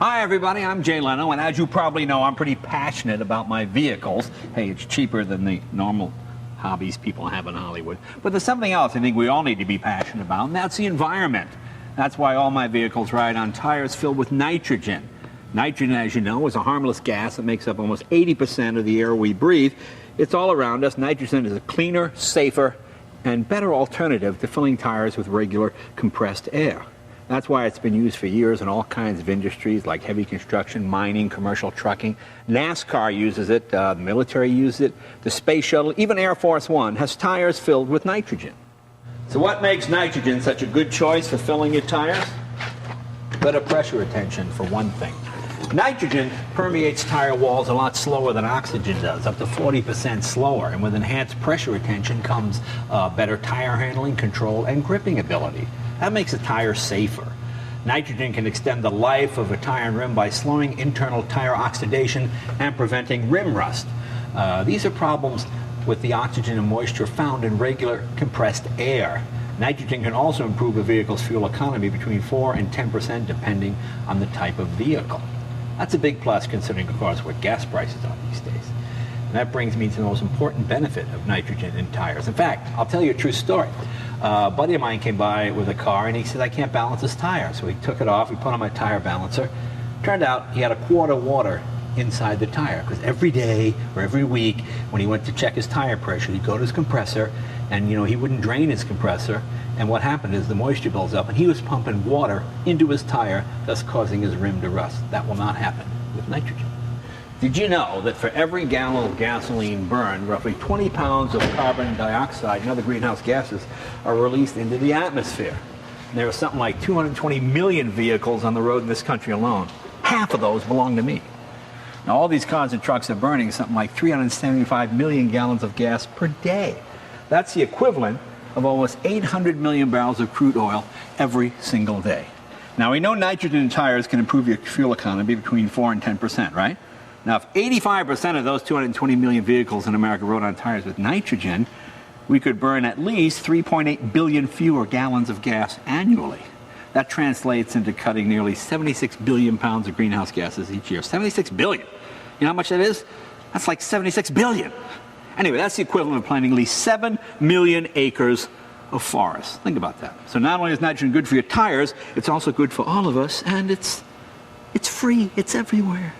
Hi everybody, I'm Jay Leno, and as you probably know, I'm pretty passionate about my vehicles. Hey, it's cheaper than the normal hobbies people have in Hollywood. But there's something else I think we all need to be passionate about, and that's the environment. That's why all my vehicles ride on tires filled with nitrogen. Nitrogen, as you know, is a harmless gas that makes up almost 80% of the air we breathe. It's all around us. Nitrogen is a cleaner, safer, and better alternative to filling tires with regular compressed air. That's why it's been used for years in all kinds of industries like heavy construction, mining, commercial trucking. NASCAR uses it, the military uses it, the space shuttle, even Air Force One has tires filled with nitrogen. So what makes nitrogen such a good choice for filling your tires? Better pressure retention, for one thing. Nitrogen permeates tire walls a lot slower than oxygen does, up to 40% slower, and with enhanced pressure retention comes better tire handling, control, and gripping ability. That makes a tire safer. Nitrogen can extend the life of a tire and rim by slowing internal tire oxidation and preventing rim rust. These are problems with the oxygen and moisture found in regular compressed air. Nitrogen can also improve a vehicle's fuel economy between 4 and 10% depending on the type of vehicle. That's a big plus considering, of course, what gas prices are these days. And that brings me to the most important benefit of nitrogen in tires. In fact, I'll tell you a true story. A buddy of mine came by with a car and he said, I can't balance this tire. So he took it off, he put on my tire balancer. Turned out he had a quart of water inside the tire because every day or every week when he went to check his tire pressure, he'd go to his compressor and he wouldn't drain his compressor. And what happened is the moisture builds up and he was pumping water into his tire, thus causing his rim to rust. That will not happen with nitrogen. Did you know that for every gallon of gasoline burned, roughly 20 pounds of carbon dioxide and other greenhouse gases are released into the atmosphere? And there are something like 220 million vehicles on the road in this country alone. Half of those belong to me. Now all these cars and trucks are burning something like 375 million gallons of gas per day. That's the equivalent of almost 800 million barrels of crude oil every single day. Now we know nitrogen in tires can improve your fuel economy between 4 and 10%, right? Now, if 85% of those 220 million vehicles in America rode on tires with nitrogen, we could burn at least 3.8 billion fewer gallons of gas annually. That translates into cutting nearly 76 billion pounds of greenhouse gases each year. 76 billion. You know how much that is? That's like 76 billion. Anyway, that's the equivalent of planting at least 7 million acres of forest. Think about that. So not only is nitrogen good for your tires, it's also good for all of us, and it's free. It's everywhere.